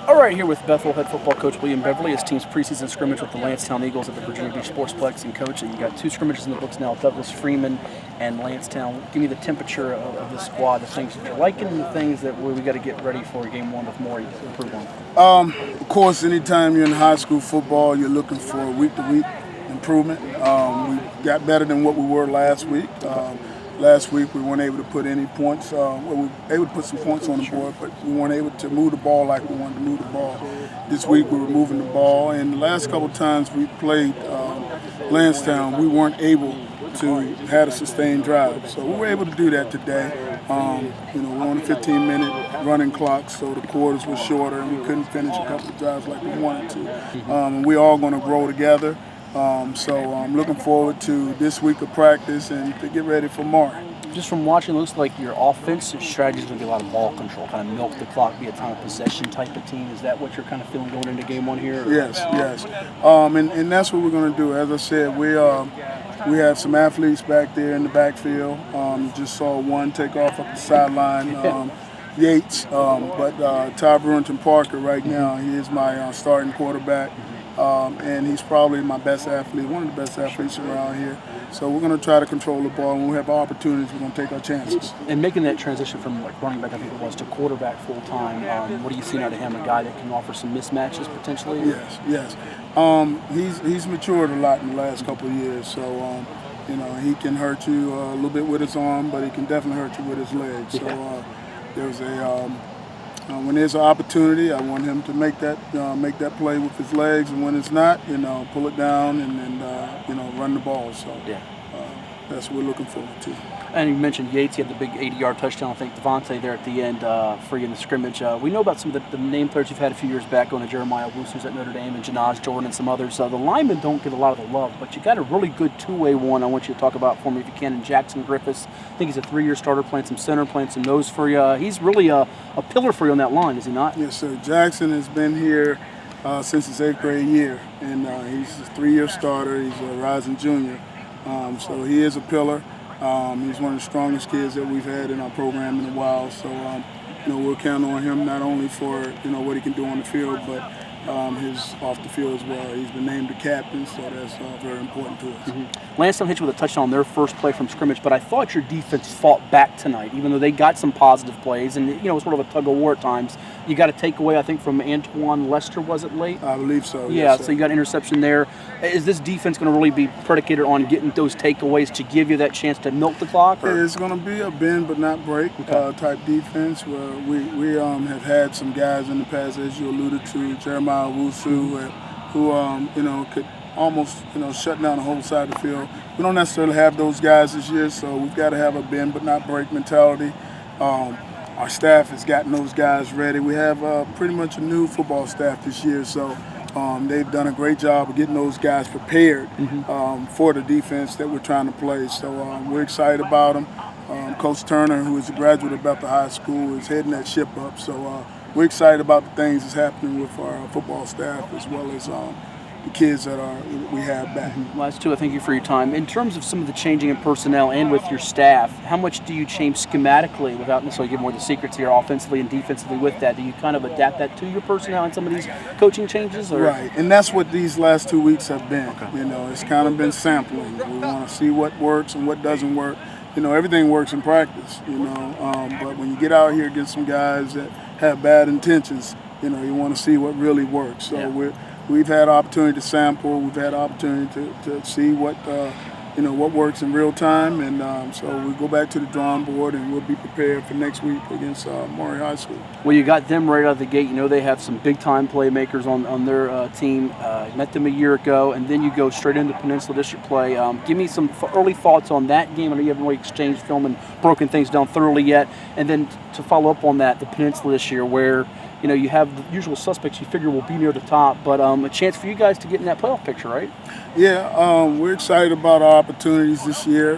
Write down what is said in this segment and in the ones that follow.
All right, here with Bethel head football coach William Beverley. His team's preseason scrimmage with the Landstown Eagles at the Virginia Beach Sportsplex. And coach, you got two scrimmages in the books now, Douglas Freeman and Landstown. Give me the temperature of the squad, the things that you're liking and the things that we got to get ready for game one with more to improve on. Of course, anytime you're in high school football, you're looking for week-to-week improvement. We got better than what we were last week. Last week we weren't able to put any points. We were able to put some points on the board, but we weren't able to move the ball like we wanted to move the ball. This week we were moving the ball, and the last couple of times we played Landstown, we weren't able to have a sustained drive. So we were able to do that today. We're on a 15-minute running clock, so the quarters were shorter, and we couldn't finish a couple of drives like we wanted to. And we're all going to grow together. So I'm looking forward to this week of practice and to get ready for Maury. Just from watching, it looks like your offensive strategy is going to be a lot of ball control, kind of milk the clock, be a time of possession type of team. Is that what you're kind of feeling going into game one here? Or? Yes. And that's what we're going to do. As I said, we have some athletes back there in the backfield. Just saw one take off up the sideline. Yates, but Ty Brewington Parker right now, he is my starting quarterback. And he's probably my best athlete, one of the best athletes around here. So we're going to try to control the ball. When we have opportunities, we're going to take our chances. And making that transition from like running back, I think it was, to quarterback full time, what do you see out of him? A guy that can offer some mismatches potentially? Yes. He's matured a lot in the last couple of years. So he can hurt you a little bit with his arm, but he can definitely hurt you with his legs. So there's when there's an opportunity, I want him to make that play with his legs, and when it's not, pull it down and run the ball. So that's what we're looking forward to. And you mentioned Yates. He had the big 80-yard touchdown. I think Devontae there at the end for you in the scrimmage. We know about some of the name players you've had a few years back, going to Jeremiah Woosu's at Notre Dame and Janaz Jordan and some others. The linemen don't get a lot of the love, but you got a really good two-way one I want you to talk about for me if you can. And Jackson Griffiths, I think he's a 3-year starter, playing some center, playing some nose for you. He's really a pillar for you on that line, is he not? Yes, sir. Jackson has been here since his 8th grade year, and he's a 3-year starter. He's a rising junior, so he is a pillar. He's one of the strongest kids that we've had in our program in a while. So, we'll count on him not only for, what he can do on the field, but his off the field as well. He's been named the captain, so that's very important to us. Landstown hit you with a touchdown on their first play from scrimmage, but I thought your defense fought back tonight, even though they got some positive plays, and, sort of a tug-of-war at times. You got a takeaway, I think, from Antoine Lester, was it late? I believe so. Yeah, yes, so you got interception there. Is this defense going to really be predicated on getting those takeaways to give you that chance to milk the clock? Or? It's going to be a bend but not break type defense where we have had some guys in the past, as you alluded to, Jeremiah Woosu, who could almost shut down the whole side of the field. We don't necessarily have those guys this year, so we've got to have a bend but not break mentality. Our staff has gotten those guys ready. We have pretty much a new football staff this year, so they've done a great job of getting those guys prepared for the defense that we're trying to play. So we're excited about them. Coach Turner, who is a graduate of Bethel High School, is heading that ship up. So we're excited about the things that's happening with our football staff as well as the kids that we have back. Last two, I thank you for your time. In terms of some of the changing in personnel and with your staff, how much do you change schematically without necessarily giving more of the secrets here, offensively and defensively with that? Do you kind of adapt that to your personnel and some of these coaching changes? Or? Right, and that's what these last 2 weeks have been. It's kind of been sampling. We want to see what works and what doesn't work. Everything works in practice, but when you get out here against some guys that have bad intentions, you want to see what really works. So we've had opportunity to sample. We've had opportunity to see what works in real time, and so we go back to the drawing board, and we'll be prepared for next week against Maury High School. Well, you got them right out of the gate. They have some big-time playmakers on their team. Met them a year ago, and then you go straight into Peninsula District play. Give me some early thoughts on that game. I know you haven't really exchanged film and broken things down thoroughly yet. And then to follow up on that, the Peninsula this year, where you have the usual suspects you figure will be near the top, but a chance for you guys to get in that playoff picture, right? Yeah, we're excited about our opportunities this year.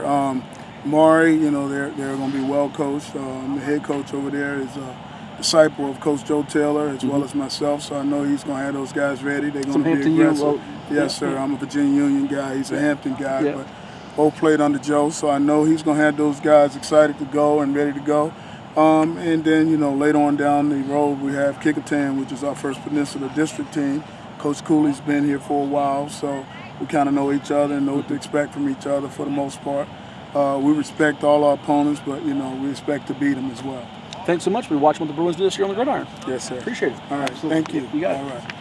Maury, they're going to be well coached. The head coach over there is a disciple of Coach Joe Taylor as well as myself, so I know he's going to have those guys ready. They're going to be aggressive. Yes, sir. I'm a Virginia Union guy. He's a Hampton guy, but both played under Joe, so I know he's going to have those guys excited to go and ready to go. And then, later on down the road, we have Kickertan, which is our first Peninsula District team. Coach Cooley's been here for a while, so we kind of know each other and know what to expect from each other for the most part. We respect all our opponents, but, we expect to beat them as well. Thanks so much. We'll be watching what the Bruins do this year on the gridiron. Yes, sir. Appreciate it. All right. Absolutely. Thank you. You got it. All right.